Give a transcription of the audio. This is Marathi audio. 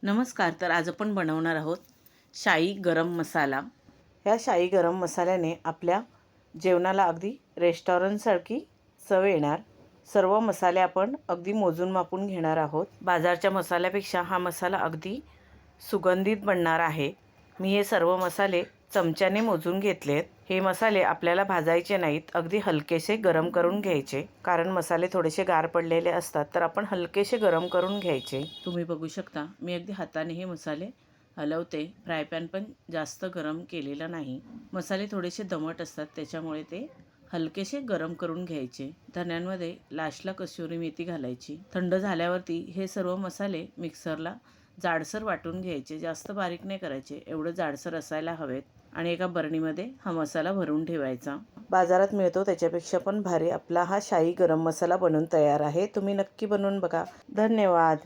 नमस्कार. तर आज आपण बनवणार आहोत शाई गरम मसाला. ह्या शाई गरम मसाल्याने आपल्या जेवणाला अगदी रेस्टॉरंटसारखी चव येणार. सर्व मसाले आपण अगदी मोजून मापून घेणार आहोत. बाजारच्या मसाल्यापेक्षा हा मसाला अगदी सुगंधित बनणार आहे. मी हे सर्व मसाले चमच्याने मोजून घेतलेत. हे मसाले आपल्याला भाजायचे नाहीत, अगदी हलकेसे गरम करून घ्यायचे. कारण मसाले थोडेसे गार पडलेले असतात, तर आपण हलकेसे गरम करून घ्यायचे. तुम्ही बघू शकता, मी अगदी हाताने हे मसाले हलवते. फ्राय पॅन पण जास्त गरम केलेला नाही. मसाले थोडेसे दमट असतात, त्याच्यामुळे ते हलकेसे गरम करून घ्यायचे. धन्यांमध्ये लास्टला कसुरी मेथी घालायची. थंड झाल्यावरती हे सर्व मसाले मिक्सरला जाडसर वाटून घ्यायचे. जास्त बारीक नाही करायचे, एवढं जाडसर असायला हवेत. आणि एका बरणीमध्ये हा मसाला भरून ठेवायचा. बाजारात मिळतो त्याच्यापेक्षा पण भारी आपला हा शाई गरम मसाला बनून तयार आहे. तुम्ही नक्की बनवून बघा. धन्यवाद.